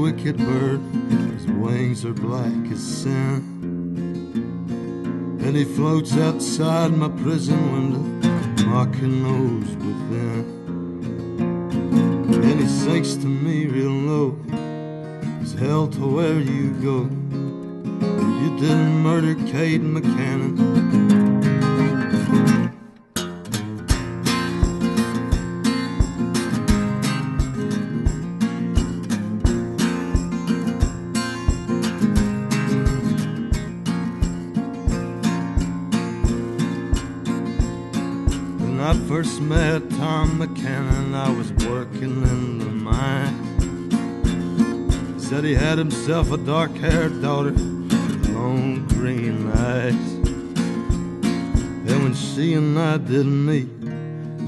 wicked bird, his wings are black as sin, and he floats outside my prison window, mocking those within. And he sings to me real low, it's hell to where you go. You didn't murder Kate McCannon. When I first met Tom McCannon, I was working in the mine. He said he had himself a dark-haired daughter, long green eyes. And when she and I didn't meet,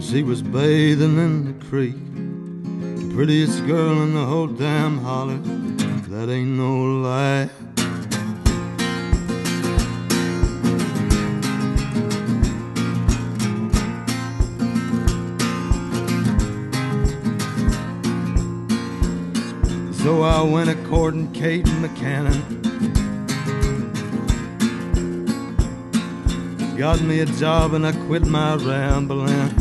she was bathing in the creek, the prettiest girl in the whole damn holler, that ain't no lie. So I went a-courting Kate McCannon, got me a job and I quit my rambling.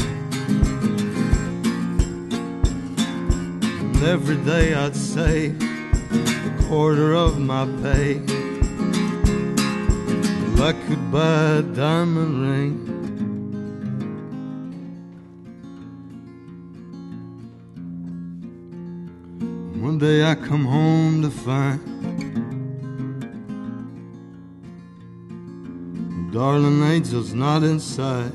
And every day I'd save a quarter of my pay, well, I could buy a diamond ring. One day I come home to find darling angel's not inside.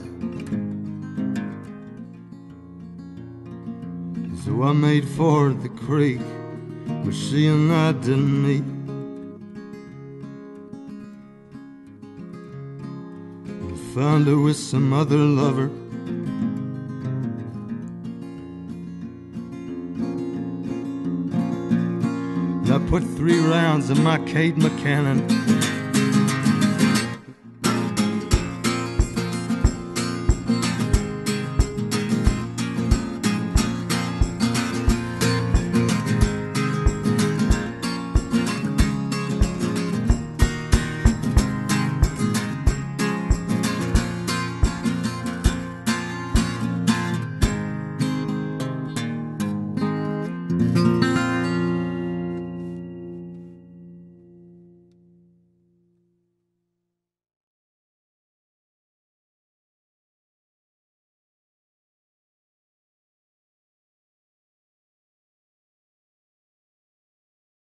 So I made for the creek where she and I didn't meet, and found her with some other lover. And I put 3 rounds of my Kate McCannon